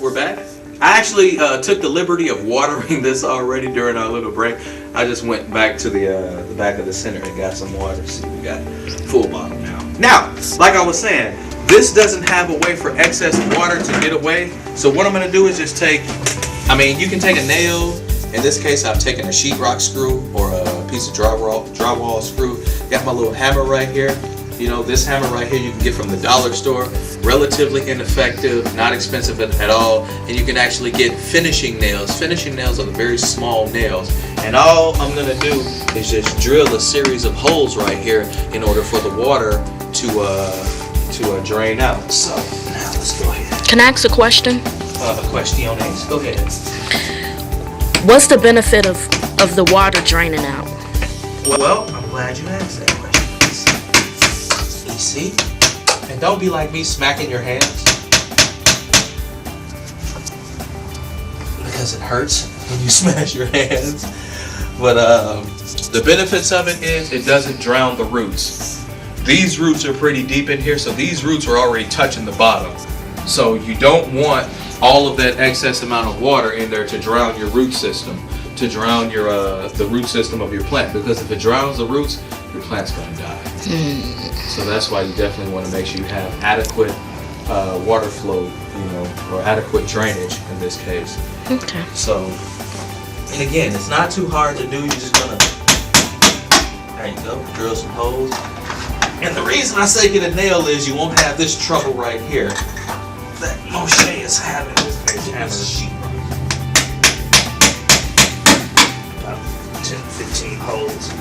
We're back. I actually took the liberty of watering this already during our little break. I just went back to the back of the center and got some water. See, we got full bottle now. Now, like I was saying, this doesn't have a way for excess water to get away. So what I'm going to do is just take, you can take a nail. In this case, I've taken a sheetrock screw or a piece of drywall screw. Got my little hammer right here. You know, this hammer right here you can get from the dollar store. Relatively ineffective, not expensive at all, and you can actually get finishing nails. Finishing nails are the very small nails, and all I'm gonna do is just drill a series of holes right here in order for the water to drain out. So now let's go ahead. Can I ask a question? Questiones. Go ahead. What's the benefit of the water draining out? Well, I'm glad you asked that question. You see? And don't be like me smacking your hands, because it hurts when you smash your hands. But the benefits of it is it doesn't drown the roots. These roots are pretty deep in here, so these roots are already touching the bottom. So you don't want all of that excess amount of water in there to drown your root system, to drown your the root system of your plant, because if it drowns the roots, your plant's gonna die. So that's why you definitely want to make sure you have adequate water flow, or adequate drainage in this case. Okay. So, and again, it's not too hard to do. You're just gonna, there you go, drill some holes. And the reason I say get a nail is you won't have this trouble right here that Moshe is having with his sheet. About 10, 15 holes.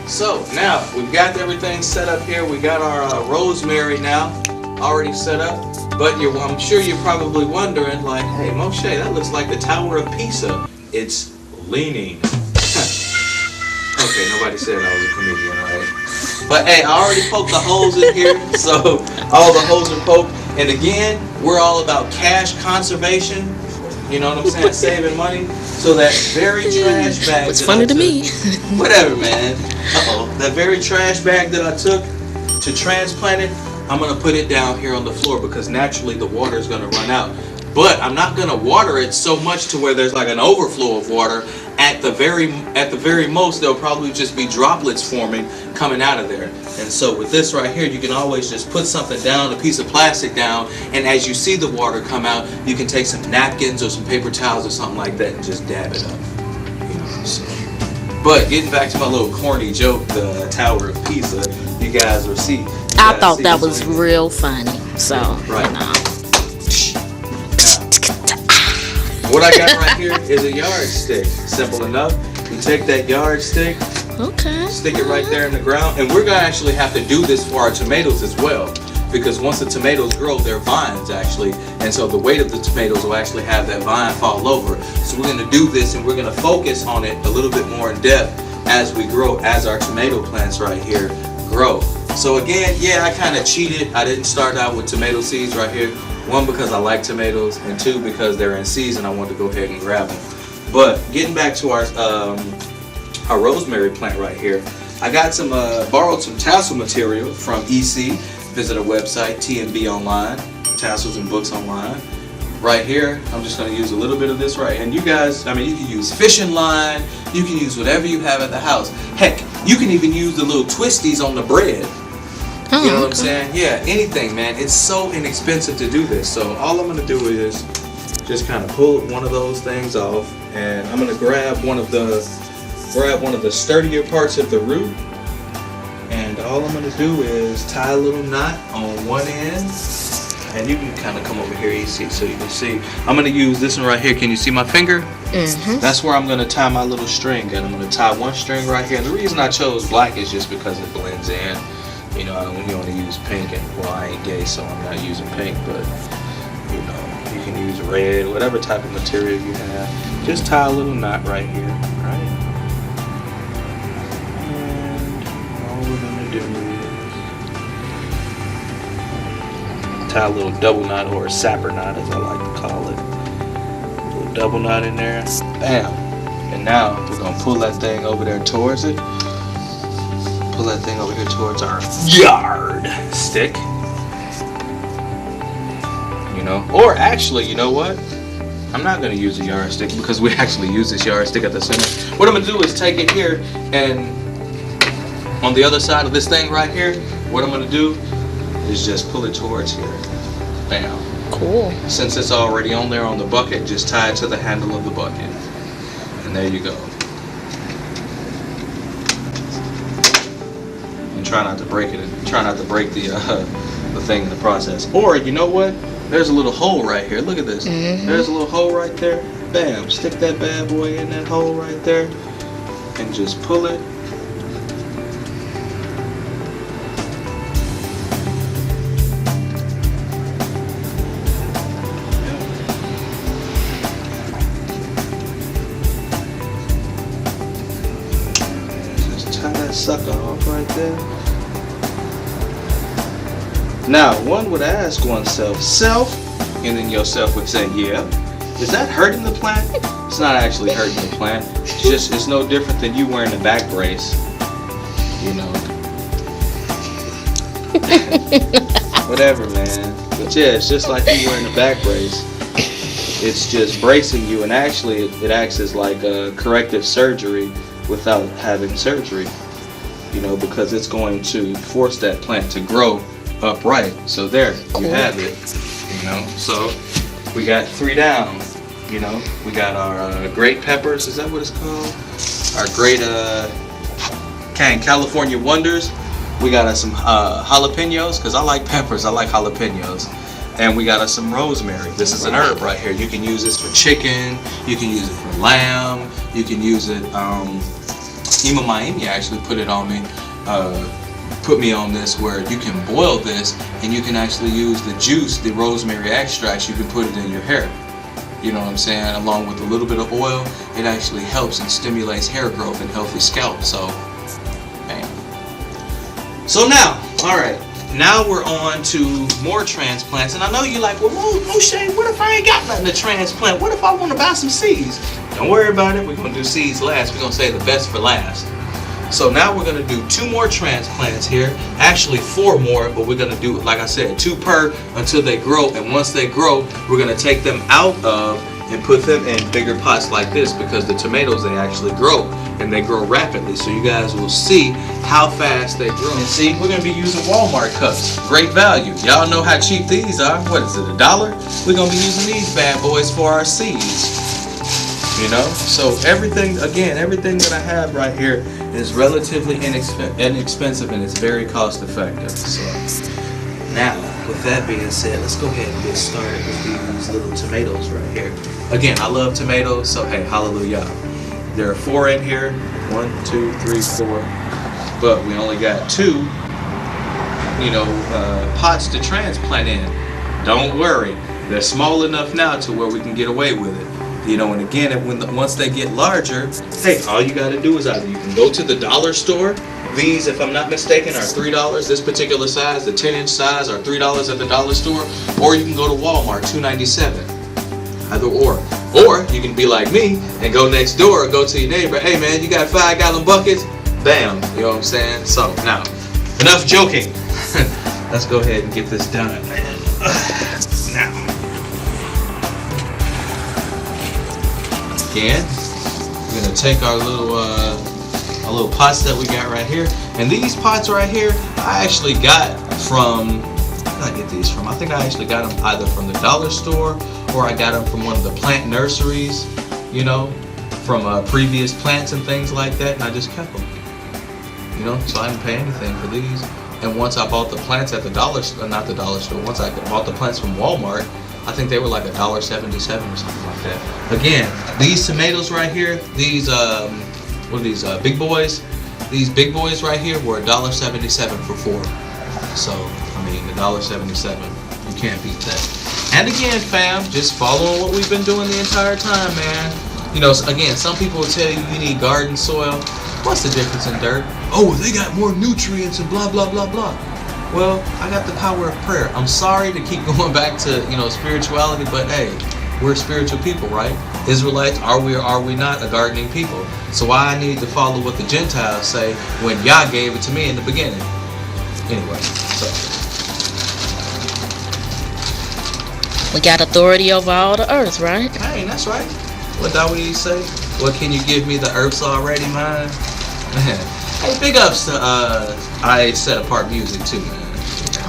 So now we've got everything set up here. We got our rosemary now already set up. But I'm sure you're probably wondering, like, hey, Moshe, that looks like the Tower of Pisa. It's leaning. Okay, nobody said I was a comedian, right? But hey, I already poked the holes in here, so all the holes are poked. And again, we're all about cash conservation. You know what I'm saying? Saving money. So that very trash bag. It's funny to me. Whatever, man. That very trash bag that I took to transplant it, I'm gonna put it down here on the floor because naturally the water is gonna run out. But I'm not gonna water it so much to where there's like an overflow of water. At the very most, there'll probably just be droplets forming coming out of there. And so with this right here, you can always just put something down, a piece of plastic down, and as you see the water come out, you can take some napkins or some paper towels or something like that and just dab it up. So. But getting back to my little corny joke, the Tower of Pisa, you guys will see. I thought that was real funny. So, right. What I got right here is a yardstick. Simple enough. You take that yardstick, stick it right there in the ground, and we're gonna actually have to do this for our tomatoes as well, because once the tomatoes grow, they're vines actually, and so the weight of the tomatoes will actually have that vine fall over. So we're gonna do this, and we're gonna focus on it a little bit more in depth as we grow, as our tomato plants right here grow. So again, yeah, I kind of cheated. I didn't start out with tomato seeds right here. One, because I like tomatoes, and two, because they're in season, I wanted to go ahead and grab them. But getting back to our rosemary plant right here, I got some borrowed some tassel material from EC. Visit our website, TNB Online, tassels and books online. Right here, I'm just going to use a little bit of this right. And you guys, you can use fishing line, you can use whatever you have at the house. Heck, you can even use the little twisties on the bread. You know what I'm saying? Yeah, anything, man. It's so inexpensive to do this. So all I'm gonna do is just kind of pull one of those things off, and I'm gonna grab one of the sturdier parts of the root, and all I'm gonna do is tie a little knot on one end, and you can kind of come over here easy so you can see. I'm gonna use this one right here. Can you see my finger? That's where I'm going to tie my little string, and I'm going to tie one string right here. And the reason I chose black is just because it blends in. You know, I don't want to use pink, and well, I ain't gay, so I'm not using pink, but you know, you can use red, whatever type of material you have. Just tie a little knot right here, right? And all we're going to do is tie a little double knot, or a sapper knot as I like to call it. A little double knot in there, bam. And now we're going to pull that thing over there towards it. Pull that thing over here towards our yard stick. You know, or actually, you know what? I'm not going to use a yardstick because we actually use this yardstick at the center. What I'm going to do is take it here, and on the other side of this thing right here, what I'm going to do is just pull it towards here. Bam. Cool. Since it's already on there on the bucket, just tie it to the handle of the bucket. And there you go. And try not to break it. Try not to break the thing in the process. Or, you know what? There's a little hole right here. Look at this. There's a little hole right there. Bam. Stick that bad boy in that hole right there. And just pull it. Just tie that sucker off right there. Now, one would ask oneself, and then yourself would say, yeah, is that hurting the plant? It's not actually hurting the plant. It's no different than you wearing a back brace, you know. Whatever, man. But yeah, it's just like you wearing a back brace. It's just bracing you, and actually it acts as like a corrective surgery without having surgery, you know, because it's going to force that plant to grow upright. So there, you have it, you know. So we got 3 down, you know. We got our great peppers, is that what it's called? Our great California Wonders. We got us some jalapenos, because I like peppers, I like jalapenos. And we got us some rosemary. This is an herb right here. You can use this for chicken, you can use it for lamb, you can use it, Ima Miami actually put it on me, put me on this, where you can boil this and you can actually use the juice, the rosemary extract, you can put it in your hair. You know what I'm saying? Along with a little bit of oil, it actually helps and stimulates hair growth and healthy scalp. So, bam. So now, alright, now we're on to more transplants. And I know you're like, well, Moshe, what if I ain't got nothing to transplant? What if I want to buy some seeds? Don't worry about it. We're going to do seeds last. We're going to save the best for last. So now we're going to do 2 more transplants here. Actually 4 more, but we're going to do, like I said, 2 per until they grow. And once they grow, we're going to take them out of and put them in bigger pots like this, because the tomatoes, they actually grow and they grow rapidly. So you guys will see how fast they grow. And see, we're going to be using Walmart cups. Great value. Y'all know how cheap these are. What is it, $1? We're going to be using these bad boys for our seeds. You know, so everything that I have right here is relatively inexpensive, and it's very cost effective. So now, with that being said, let's go ahead and get started with these little tomatoes right here. Again, I love tomatoes, so hey, hallelujah. There are 4 in here. 1, 2, 3, 4. But we only got 2, you know, pots to transplant in. Don't worry, they're small enough now to where we can get away with it. You know, and again, once they get larger, hey, all you got to do is either you can go to the dollar store. These, if I'm not mistaken, are $3. This particular size, the 10-inch size, are $3 at the dollar store. Or you can go to Walmart, $2.97. Either or. Or you can be like me and go next door or go to your neighbor. Hey, man, you got 5-gallon buckets? Bam. You know what I'm saying? So, now, enough joking. Let's go ahead and get this done, man. Now. Again, we're gonna take our little pots that we got right here, and these pots right here, I actually got from, where did I get these from? I think I actually got them either from the dollar store, or I got them from one of the plant nurseries, you know, from previous plants and things like that, and I just kept them, you know, so I didn't pay anything for these. And once I bought the plants at the dollar store, not the dollar store, once I bought the plants from Walmart, I think they were like $1.77 or something like that. Again, these tomatoes right here, these what are these big boys? These big boys right here were $1.77 for 4. So I mean, $1.77, you can't beat that. And again, fam, just following what we've been doing the entire time, man. You know, again, some people will tell you you need garden soil. What's the difference in dirt? Oh, they got more nutrients and blah blah blah blah. Well, I got the power of prayer. I'm sorry to keep going back to, you know, spirituality, but hey, we're spiritual people, right? Israelites, are we or are we not a gardening people? So why I need to follow what the Gentiles say when Yah gave it to me in the beginning? Anyway, so. We got authority over all the earth, right? Hey, that's right. What Dawid say? What can you give me? The earth's already mine. Man. Hey, big ups to I Set Apart Music too, man.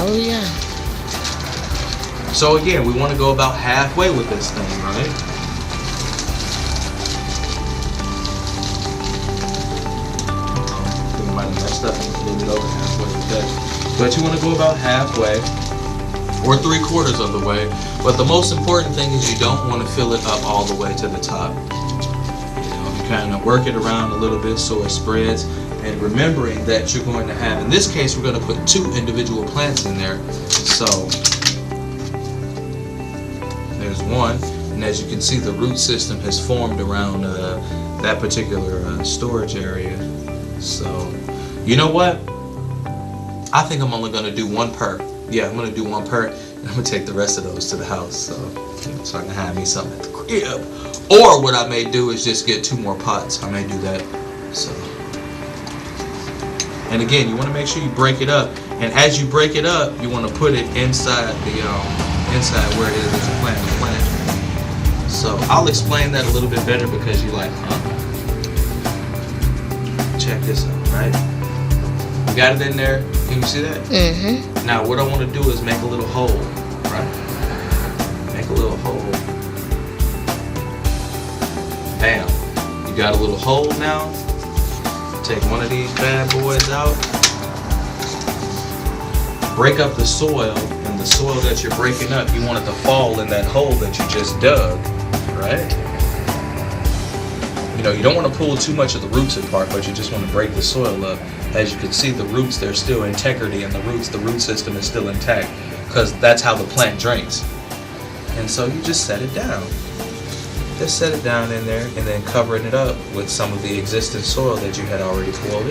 Oh yeah. So again, we want to go about halfway with this thing, right? We might have messed up and leave it over halfway with that. But you want to go about halfway or 3/4 of the way. But the most important thing is you don't want to fill it up all the way to the top. You know, you kind of work it around a little bit so it spreads. And remembering that you're going to have, in this case, we're going to put 2 individual plants in there. So there's one, and as you can see, the root system has formed around that particular storage area. So, you know what? I think I'm only going to do 1 per. Yeah, I'm going to do 1 per, and I'm going to take the rest of those to the house. So I can have me something at the crib. Or what I may do is just get 2 more pots. I may do that. So. And again, you want to make sure you break it up. And as you break it up, you want to put it inside the inside where it is that you plant the plant. So I'll explain that a little bit better because you're like, huh? Check this out, right? You got it in there. Can you see that? Mm-hmm. Now what I want to do is make a little hole, right? Make a little hole. Bam. You got a little hole now. Take one of these bad boys out, break up the soil, and the soil that you're breaking up, you want it to fall in that hole that you just dug, right? You know, you don't want to pull too much of the roots apart, but you just want to break the soil up. As you can see, the roots, there's still integrity in the roots. The root system is still intact because that's how the plant drinks. And so you just set it down. Just set it down in there and then covering it up with some of the existing soil that you had already poured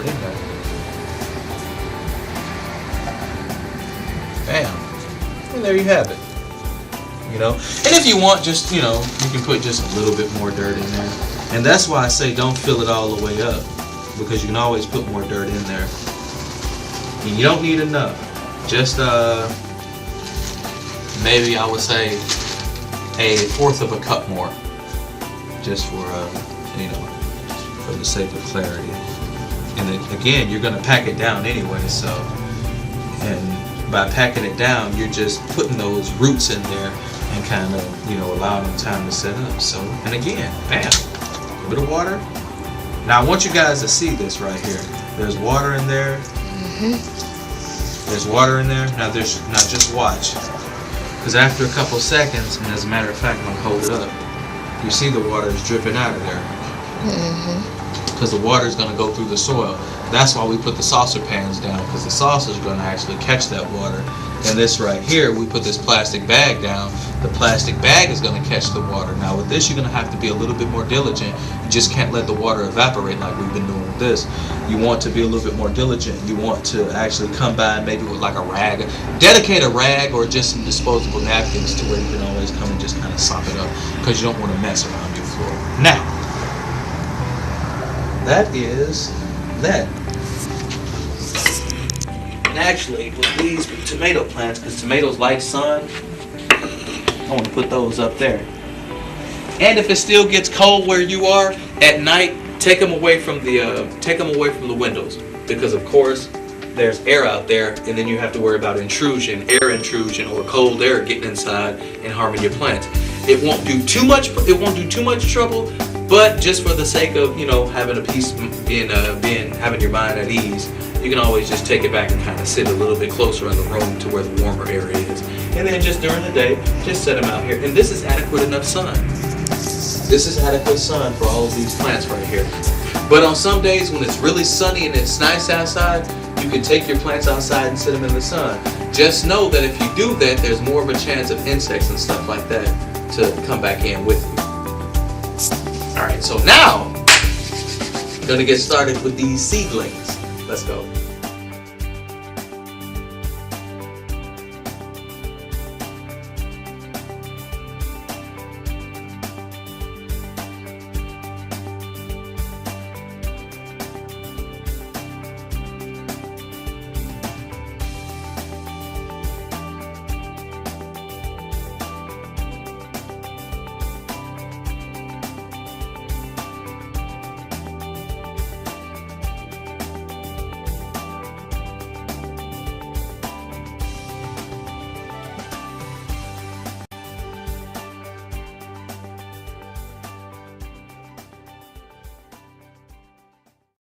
in, there. Bam. And there you have it. You know? And if you want, just, you know, you can put just a little bit more dirt in there. And that's why I say don't fill it all the way up, because you can always put more dirt in there. And you don't need enough. Just maybe I would say 1/4 of a cup more, just for you know, for the sake of clarity. And then, again, you're going to pack it down anyway. So, and by packing it down, you're just putting those roots in there and kind of, you know, allowing them time to set up. So, and again, bam, a bit of water. Now I want you guys to see this right here. There's water in there. Mm-hmm. There's water in there. Now just watch. Because after a couple seconds, and as a matter of fact, I'm going to hold it up, you see the water is dripping out of there. Because the water is going to go through the soil. That's why we put the saucer pans down, because the saucer is going to actually catch that water. And this right here, we put this plastic bag down. The plastic bag is going to catch the water. Now with this, you're going to have to be a little bit more diligent. You just can't let the water evaporate like we've been doing with this. You want to be a little bit more diligent. You want to actually come by maybe with like a rag, dedicate a rag or just some disposable napkins to where you can always come and just kind of sop it up, because you don't want to mess around your floor. Now, that is that. And actually, with these tomato plants, because tomatoes like sun, I want to put those up there. And if it still gets cold where you are at night, take them away from the windows, because of course there's air out there, and then you have to worry about air intrusion, or cold air getting inside and harming your plants. It won't do too much. It won't do too much trouble, but just for the sake of, you know, having a peace, having your mind at ease, you can always just take it back and kind of sit a little bit closer in the room to where the warmer area is. And then just during the day, just set them out here. And this is adequate enough sun. This is adequate sun for all of these plants right here. But on some days when it's really sunny and it's nice outside, you can take your plants outside and sit them in the sun. Just know that if you do that, there's more of a chance of insects and stuff like that to come back in with you. Alright, so now, I'm going to get started with these seedlings. Let's go.